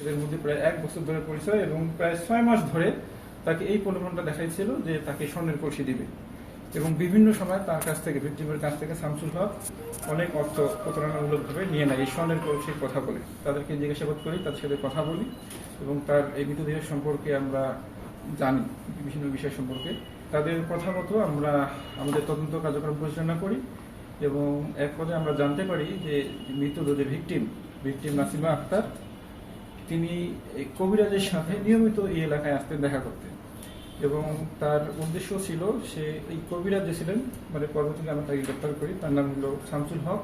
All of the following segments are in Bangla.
এদের মধ্যে প্রায় 1 বছর ধরে পরিচয় এবং প্রায় 6 মাস ধরে তাকে এই প্রলোভনটা দেখাইছিল যে তাকে স্বর্ণের কলসি দিবে এবং বিভিন্ন সময় তার কাছ থেকে ভিক্টিমের কাছ থেকে শামসুল হক অনেক অর্থ প্রতারণামূলকভাবে নিয়ে নেয় এই স্বর্ণের কলসির কথা বলে। তাদেরকে জিজ্ঞাসাবাদ করি, তাদের সাথে কথা বলি এবং তার এই মৃতদেহের সম্পর্কে আমরা জানি বিভিন্ন বিষয় সম্পর্কে। তাদের কথা মতো আমরা আমাদের তদন্ত কার্যক্রম পরিচালনা করি এবং এক পর্যায়ে আমরা জানতে পারি যে মৃতদেহের ভিকটিম নাসিমা আক্তার তিনি কবিরাজের সাথে নিয়মিত এই এলাকায় আসতেন দেখা করতে এবং তার উদ্দেশ্য ছিল সে এই কবিরাজ যে ছিলেন মানে পরবর্তীতে আমরা তাকে গ্রেপ্তার করি, তার নাম হলো শামসুল হক।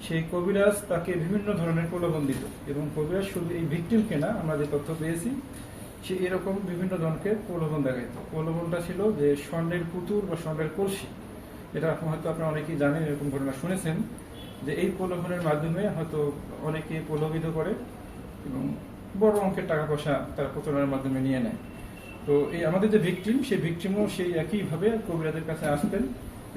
সেই কবিরাজ তাকে বিভিন্ন ধরনের প্রলোভন দিত এবং কবিরাজ শুধু এই ভিকটিমকে না, আমরা যে তথ্য পেয়েছি সে এরকম বিভিন্ন জনকে প্রলোভন দেখাইত। প্রলোভনটা ছিল যে স্বর্ণের পুতুল বা স্বর্ণের কলসি, এটা হয়তো আপনারা অনেকেই জানেন, এরকম ঘটনা শুনেছেন যে এই প্রলোভনের মাধ্যমে হয়তো অনেকে প্রলোভিত করে এবং বড় অঙ্কের টাকা পয়সা তার প্রতারণার মাধ্যমে নিয়ে নেয়। তো এই আমাদের যে ভিকটিম, সেই ভিকটিমও সেই একইভাবে কবিরাজের কাছে আসতেন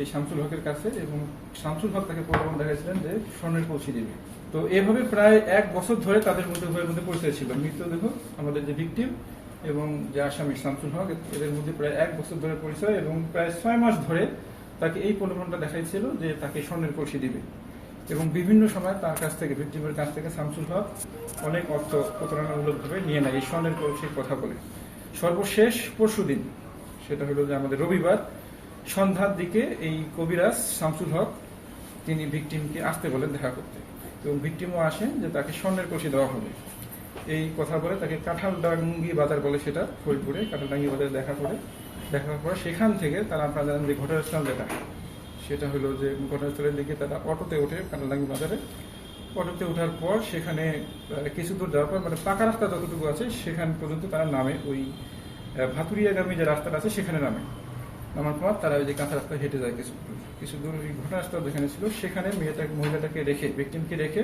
এই শামসুল হকের কাছে এবং শামসুল হক তাকে প্রলোভন দেখাইছিলেন যে স্বর্ণের কলসি দেবে। তো এভাবে প্রায় 1 বছর ধরে তাদের মধ্যে উভয়ের মধ্যে পরিচয় ছিল। মৃতদেহ আমাদের যে ভিকটিম এবং যে আসামি শামসুল হক, এদের মধ্যে প্রায় 1 বছর ধরে পরিচয় এবং প্রায় 6 মাস ধরে তাকে এই প্রলোভনটা দেখাইছিল যে তাকে স্বর্ণের কলসি দিবে এবং বিভিন্ন সময় তার কাছ থেকে ভিকটিমের কাছ থেকে শামসুল হক অনেক অর্থ প্রতারণামূলকভাবে নিয়ে নেয় এই স্বর্ণের কলসির কথা বলে। সর্বশেষ পরশুদিন, সেটা হলো যে আমাদের রবিবার সন্ধ্যার দিকে এই কবিরাজ শামসুল হক তিনি ভিকটিমকে আসতে বলেন দেখা করতে এবং ভিকটিমও আসেন যে তাকে স্বর্ণের কলসি দেওয়া হবে এই কথা বলে তাকে কাঁঠালডাঙ্গি বাজার বলে সেটা ফরিদপুরে কাঁঠালডাঙ্গি বাজারে দেখার পর সেখান থেকে তারা আপনারা জানেন যে ঘটনাস্থল যেটা সেটা হলো যে ঘটনাস্থলের দিকে তারা অটোতে ওঠে কাঁঠালডাঙ্গি বাজারে। অটোতে ওঠার পর সেখানে কিছু দূর যাওয়ার পর মানে পাকা রাস্তা যতটুকু আছে সেখান পর্যন্ত তারা নামে, ওই ভাতুরিয়াগামী যে রাস্তাটা আছে সেখানে নামার পর তারা ওই যে কাঁচা রাস্তা হেঁটে যায় কিছু দূর ওই ঘটনাস্থল যেখানে ছিল সেখানে মহিলাটাকে রেখে ভিকটিমকে রেখে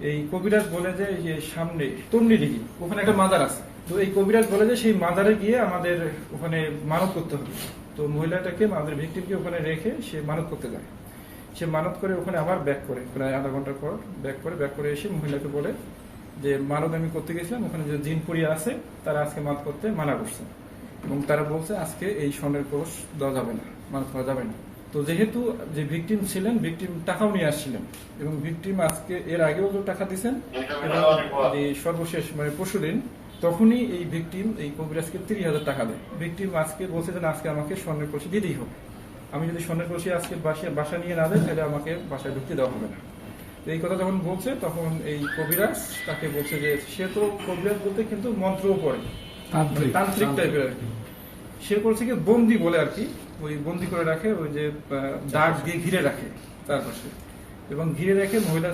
এই কবিরাজ বলে যে সামনে তন্নি দিঘি ওখানে একটা মাজার আছে, তো এই কবিরাজ বলে যে সেই মাজারে গিয়ে আমাদের ওখানে মানত করতে হবে। তো মহিলাটাকে আমাদের ভিকটিমকে ওখানে রেখে সে মানত করতে যায়। সে মানত করে ওখানে আবার ব্যাক করে প্রায় আধা ঘন্টার পর ব্যাক করে এসে মহিলাকে বলে যে মানত আমি করতে গেছিলাম, ওখানে যে জিনপুরি আছে তারা আজকে মানত করতে মানা করছে এবং তারা বলছে আজকে এই স্বর্ণের কলস দেওয়া যাবে না, মানত করা যাবে না। তো যেহেতু যে ভিকটিম ছিলেন, ভিকটিম টাকাও নিয়ে আসছিলেন এবং ভিকটিম আজকে এর আগেও তো টাকা দিচ্ছেন এবং সর্বশেষ মানে পরশুদিন তখনই এই ভিকটিম এই কবিরাজকে 30,000 টাকা দেয়। ভিকটিম আজকে বলছে যে আজকে আমাকে স্বর্ণের কলসি দিতেই হবে, আমি যদি স্বর্ণের কলসি আজকে বাসা নিয়ে না দেয় তাহলে আমাকে বাসায় ঢুকতে দেওয়া হবে না। এই কথা যখন বলছে তখন এই কবিরাজ তাকে বলছে যে সে তো কবিরাজ বলতে কিন্তু মন্ত্রও পড়ে, তান্ত্রিক টাইপের আর কি। সে করছে কি বন্দি বলে আর কি, ওই বন্দি করে রাখে, ওই যে দাগ দিয়ে ঘিরে রাখে তার পাশে এবং ঘিরে রেখে মহিলা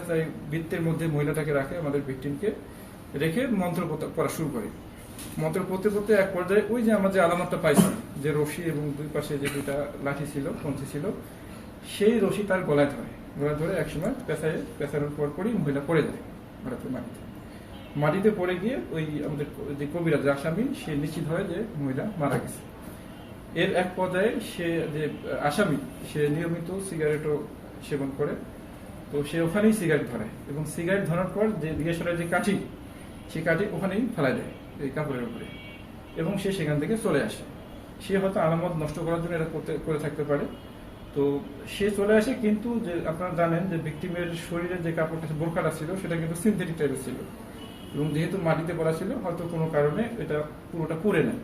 বৃত্তের মধ্যে মহিলাটাকে রাখে, আমাদের ভিকটিমকে রেখে মন্ত্র পড়া শুরু করে। মন্ত্র পড়তে পড়তে এক পর্যায়ে ওই যে আমরা যে আলামতটা পাইছি যে রশি এবং দুই পাশে যে দুইটা লাঠি ছিল কঞ্চি ছিল সেই রশি তার গলায় ধরে একসময় পেঁচানোর পরই মহিলা পড়ে যায় মাটিতে পড়ে গিয়ে ওই আমাদের যে কবিরাজ আসামি সে নিশ্চিত হয় যে মহিলা মারা গেছে। এর এক পর্যায়ে সে যে আসামি সে নিয়মিত সিগারেটও সেবন করে, তো সে ওখানেই সিগারেট ধরে এবং সিগারেট ধরার পর যে ডিএসএলআর যে কাঠি সে কাঠি ওখানেই ফেলাই দেয় এই কাপড়ের উপরে এবং সে সেখান থেকে চলে আসে। সে হয়তো আলামত নষ্ট করার জন্য এটা করে থাকতে পারে। তো সে চলে আসে, কিন্তু যে আপনারা জানেন যে ভিকটিমের শরীরে যে কাপড়টা বোরখাটা ছিল সেটা কিন্তু সিনথেটিক টাইপের ছিল এবং যেহেতু মাটিতে পড়া ছিল হয়তো কোনো কারণে এটা পুরোটা পুড়ে নেয়।